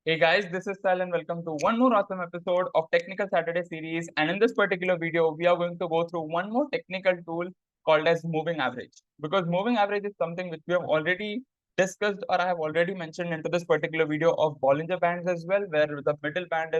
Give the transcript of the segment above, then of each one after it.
Hey guys, this is Sal and welcome to one more awesome episode of Technical Saturday series. And in this particular video, we are going to go through one more technical tool called as moving average. Because moving average is something which we have already discussed or I have already mentioned into this particular video of Bollinger Bands as well, where the middle band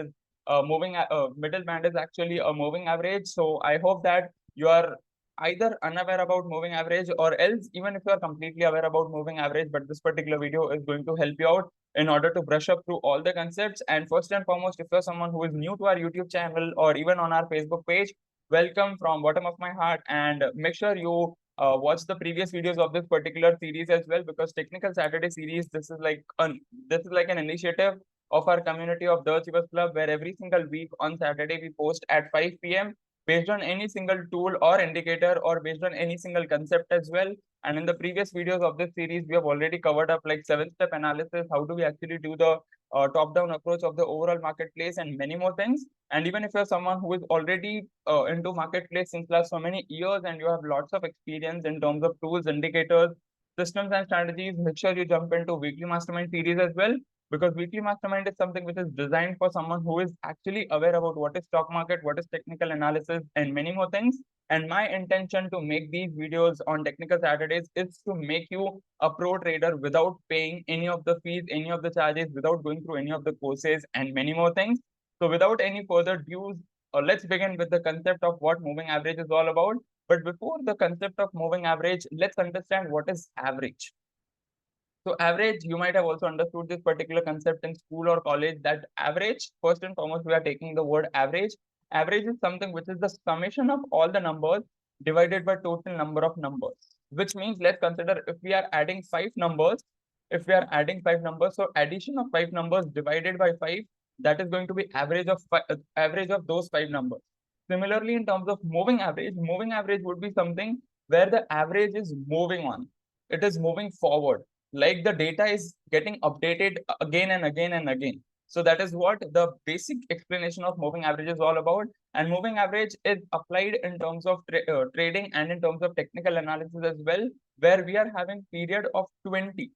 is actually a moving average. So I hope that you are either unaware about moving average or else even if you are completely aware about moving average, but this particular video is going to help you out in order to brush up through all the concepts. And first and foremost, if you're someone who is new to our YouTube channel or even on our Facebook page, welcome from bottom of my heart. And make sure you watch the previous videos of this particular series as well, because Technical Saturday series, this is like an initiative of our community of the Achievers Club, where every single week on Saturday we post at 5 p.m. based on any single tool or indicator or based on any single concept as well. And in the previous videos of this series, we have already covered up like 7-step analysis. How do we actually do the top-down approach of the overall marketplace and many more things. And even if you're someone who is already into marketplace since last so many years and you have lots of experience in terms of tools, indicators, systems and strategies, make sure you jump into weekly mastermind series as well, because weekly mastermind is something which is designed for someone who is actually aware about what is stock market, what is technical analysis and many more things. And my intention to make these videos on Technical Saturdays is to make you a pro trader without paying any of the fees, any of the charges, without going through any of the courses and many more things. So without any further dues, let's begin with the concept of what moving average is all about. But before the concept of moving average, let's understand what is average. So average, you might have also understood this particular concept in school or college, that average, first and foremost, we are taking the word average. Average is something which is the summation of all the numbers divided by total number of numbers, which means let's consider if we are adding five numbers, so addition of five numbers divided by five, that is going to be average of those five numbers. Similarly, in terms of moving average would be something where the average is moving on. It is moving forward, like the data is getting updated again and again and again. So that is what the basic explanation of moving average is all about. And moving average is applied in terms of trading and in terms of technical analysis as well, where we are having period of 20,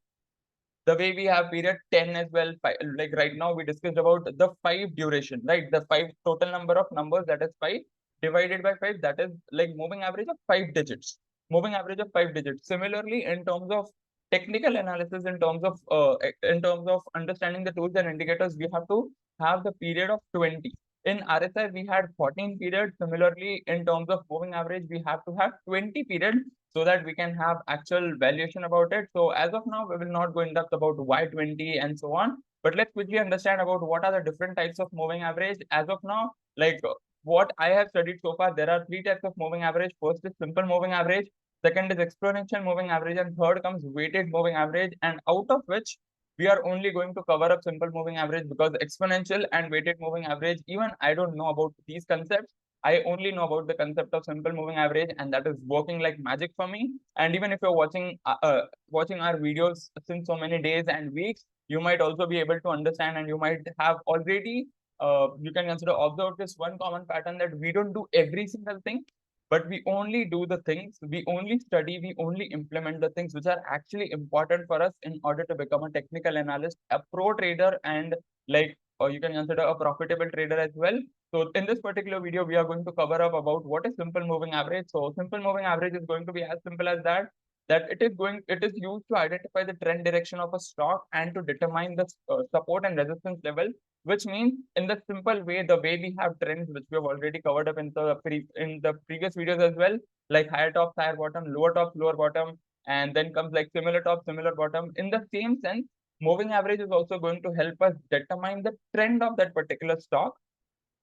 the way we have period 10 as well. Like right now we discussed about the five duration, right? The five total number of numbers, that is five divided by five, that is like moving average of five digits. Moving average of five digits. Similarly, in terms of technical analysis, in terms of understanding the tools and indicators, we have to have the period of 20. In RSI, we had 14 periods. Similarly, in terms of moving average, we have to have 20 periods so that we can have actual valuation about it. So as of now, we will not go in depth about Y20 and so on, but let's quickly understand about what are the different types of moving average. As of now, like what I have studied so far, there are three types of moving average. First is simple moving average, second is exponential moving average, and third comes weighted moving average. And out of which we are only going to cover up simple moving average, because exponential and weighted moving average, even I don't know about these concepts. I only know about the concept of simple moving average, and that is working like magic for me. And even if you're watching our videos since so many days and weeks, you might also be able to understand, and you might have already you can consider observe this one common pattern, that we don't do every single thing, but we only do the things, we only study, we only implement the things which are actually important for us in order to become a technical analyst, a pro trader, and like or you can consider a profitable trader as well. So in this particular video, we are going to cover up about what is simple moving average. So simple moving average is going to be as simple as that, it is used to identify the trend direction of a stock and to determine the support and resistance level, which means in the simple way, the way we have trends, which we have already covered up in the previous videos as well, like higher top, higher bottom, lower top, lower bottom, and then comes like similar top, similar bottom. In the same sense, moving average is also going to help us determine the trend of that particular stock,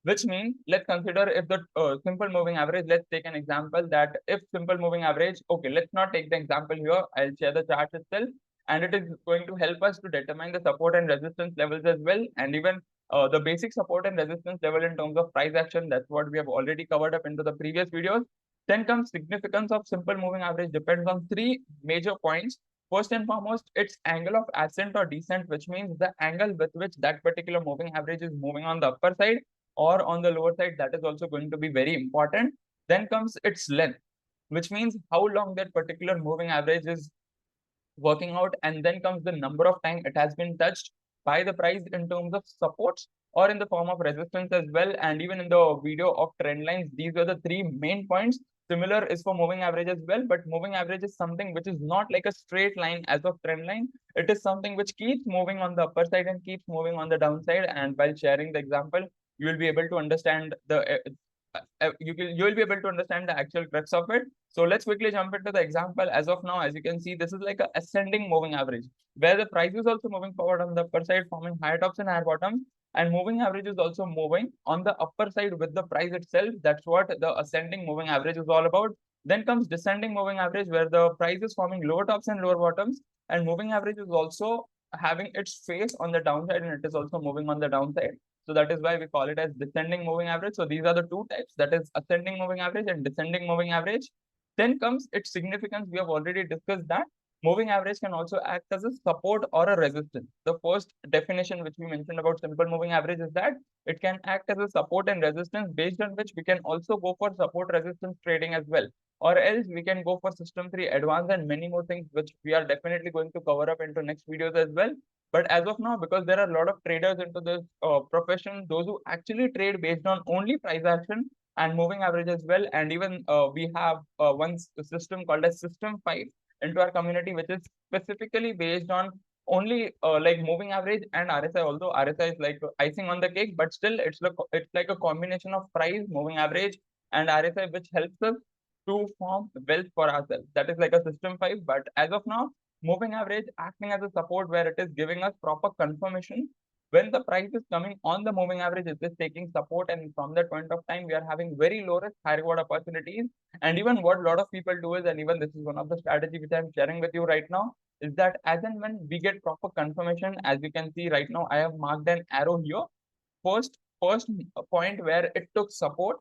which means let's consider if the simple moving average, let's take an example that if simple moving average, okay, let's not take the example here, I'll share the chart itself, and it is going to help us to determine the support and resistance levels as well, and even the basic support and resistance level in terms of price action. That's what we have already covered up into the previous videos. Then comes significance of simple moving average depends on three major points. First and foremost, its angle of ascent or descent, which means the angle with which that particular moving average is moving on the upper side or on the lower side, that is also going to be very important. Then comes its length, which means how long that particular moving average is working out, and then comes the number of time it has been touched. buy the price in terms of supports or in the form of resistance as well. And even in the video of trend lines, these are the three main points. Similar is for moving average as well, but moving average is something which is not like a straight line as of trend line. It is something which keeps moving on the upper side and keeps moving on the downside. And while sharing the example, you will be able to understand you will be able to understand the actual crux of it. So let's quickly jump into the example. As of now, as you can see, this is like a ascending moving average where the price is also moving forward on the upper side, forming higher tops and higher bottoms, and moving average is also moving on the upper side with the price itself. That's what the ascending moving average is all about. Then comes descending moving average, where the price is forming lower tops and lower bottoms, and moving average is also having its face on the downside, and it is also moving on the downside. So that is why we call it as descending moving average. So these are the two types, that is ascending moving average and descending moving average. Then comes its significance. We have already discussed that moving average can also act as a support or a resistance. The first definition which we mentioned about simple moving average is that it can act as a support and resistance, based on which we can also go for support resistance trading as well. Or else we can go for system 3 advanced and many more things, which we are definitely going to cover up into next videos as well. But as of now, because there are a lot of traders into this profession, those who actually trade based on only price action and moving average as well. And even we have one system called as system 5 into our community, which is specifically based on only like moving average and RSI. Although RSI is like icing on the cake, but still it's like a combination of price, moving average, and RSI, which helps us to form wealth for ourselves. That is like a system 5. But as of now, moving average acting as a support, where it is giving us proper confirmation when the price is coming on the moving average, it is taking support, and from that point of time we are having very low risk high reward opportunities. And even what a lot of people do is, and even this is one of the strategy which I'm sharing with you right now, is that as and when we get proper confirmation, as you can see right now, I have marked an arrow here. First point where it took support.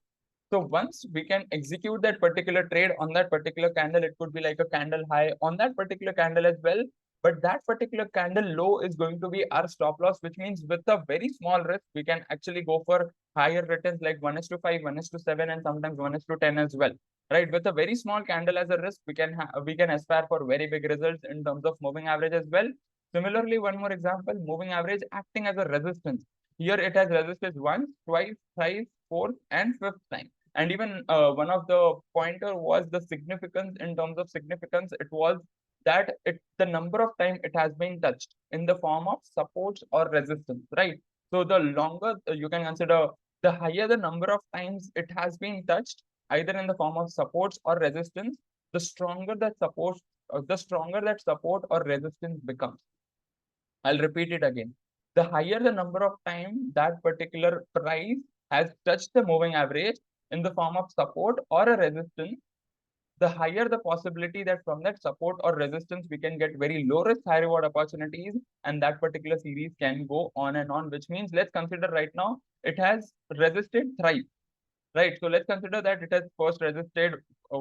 So once we can execute that particular trade on that particular candle, it could be like a candle high on that particular candle as well. But that particular candle low is going to be our stop loss, which means with a very small risk, we can actually go for higher returns like 1:5, 1:7, and sometimes 1:10 as well. Right? With a very small candle as a risk, we can aspire for very big results in terms of moving average as well. Similarly, one more example, moving average acting as a resistance. Here it has resisted once, twice, thrice, fourth, and fifth time. And even one of the pointer was the significance. In terms of significance, it was that the number of time it has been touched in the form of supports or resistance, right? So the longer you can consider, the higher the number of times it has been touched, either in the form of supports or resistance, the stronger that support or resistance becomes. I'll repeat it again. The higher the number of time that particular price has touched the moving average in the form of support or a resistance, the higher the possibility that from that support or resistance we can get very low risk, high reward opportunities, and that particular series can go on and on, which means let's consider right now it has resisted thrice. Right. So let's consider that it has first resisted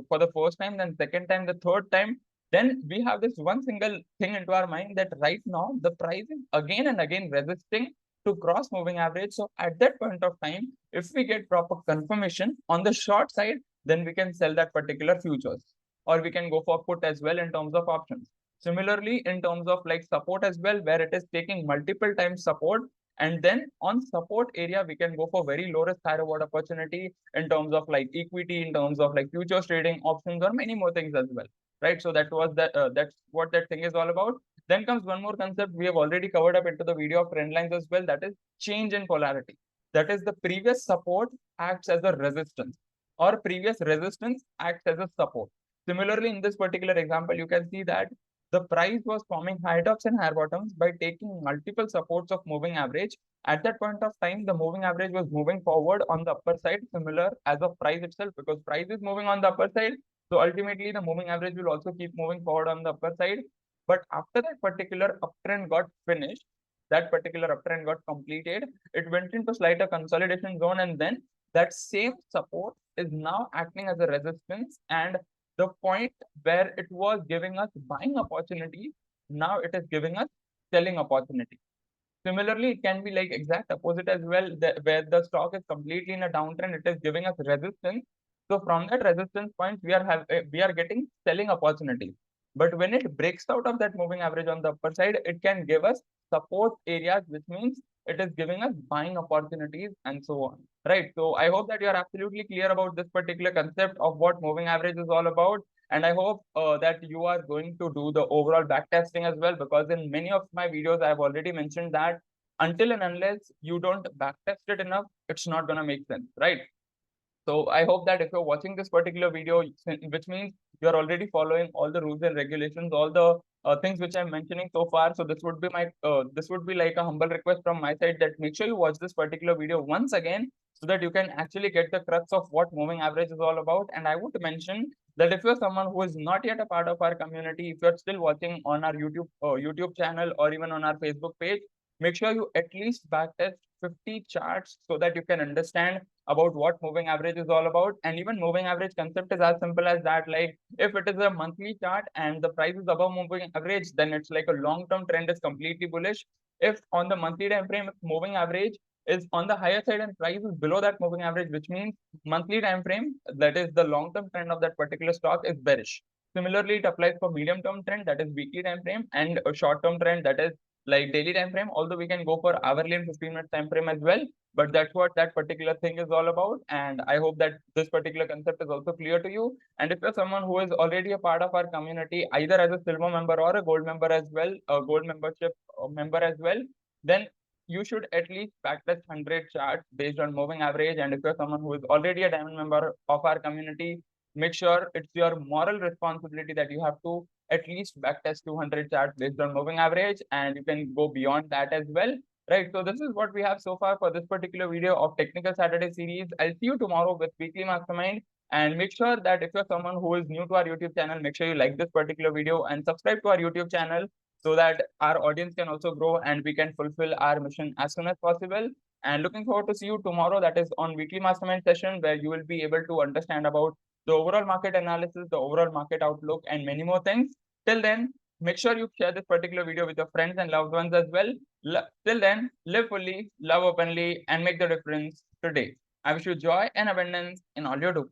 for the first time, then second time, the third time. Then we have this one single thing into our mind that right now the price is again and again resisting to cross moving average. So at that point of time, if we get proper confirmation on the short side, then we can sell that particular futures, or we can go for put as well in terms of options. Similarly, in terms of like support as well, where it is taking multiple times support, and then on support area, we can go for very low risk, high reward opportunity in terms of like equity, in terms of like futures trading, options, or many more things as well. Right. So that's what that thing is all about. Then comes one more concept we have already covered up into the video of trend lines as well. That is change in polarity. That is the previous support acts as a resistance, or previous resistance acts as a support. Similarly, in this particular example, you can see that the price was forming high tops and high bottoms by taking multiple supports of moving average. At that point of time, the moving average was moving forward on the upper side, similar as of price itself, because price is moving on the upper side. So ultimately, the moving average will also keep moving forward on the upper side. But after that particular uptrend got finished, that particular uptrend got completed, it went into slighter consolidation zone, and then that same support is now acting as a resistance, and the point where it was giving us buying opportunity, now it is giving us selling opportunity. Similarly, it can be like exact opposite as well, where the stock is completely in a downtrend, it is giving us resistance. So from that resistance point, we are getting selling opportunity. But when it breaks out of that moving average on the upper side, it can give us support areas, which means it is giving us buying opportunities and so on, right? So I hope that you are absolutely clear about this particular concept of what moving average is all about. And I hope that you are going to do the overall back testing as well, because in many of my videos, I have already mentioned that until and unless you don't back test it enough, it's not going to make sense, right? So I hope that if you're watching this particular video, which means you're already following all the rules and regulations, all the things which I'm mentioning so far. So this would be like a humble request from my side that make sure you watch this particular video once again, so that you can actually get the crux of what moving average is all about. And I would mention that if you're someone who is not yet a part of our community, if you're still watching on our YouTube channel or even on our Facebook page, make sure you at least backtest 50 charts so that you can understand about what moving average is all about. And even moving average concept is as simple as that. Like if it is a monthly chart and the price is above moving average, then it's like a long-term trend is completely bullish. If on the monthly time frame, if moving average is on the higher side and price is below that moving average, which means monthly time frame, that is the long-term trend of that particular stock, is bearish. Similarly, it applies for medium-term trend, that is weekly time frame, and a short-term trend, that is like daily time frame. Although we can go for hourly and 15-minute time frame as well, but that's what that particular thing is all about. And I hope that this particular concept is also clear to you. And if you're someone who is already a part of our community, either as a silver member or a gold member as well, a gold membership member as well, then you should at least backtest 100 charts based on moving average. And if you're someone who is already a diamond member of our community, make sure it's your moral responsibility that you have to at least backtest 200 charts based on moving average, and you can go beyond that as well. Right, so this is what we have so far for this particular video of Technical Saturday series. I'll see you tomorrow with Weekly Mastermind. And make sure that if you're someone who is new to our YouTube channel, make sure you like this particular video and subscribe to our YouTube channel, so that our audience can also grow and we can fulfill our mission as soon as possible. And looking forward to see you tomorrow, that is on Weekly Mastermind session, where you will be able to understand about the overall market analysis, the overall market outlook, and many more things. Till then, make sure you share this particular video with your friends and loved ones as well. Till then, live fully, love openly, and make the difference today. I wish you joy and abundance in all you do.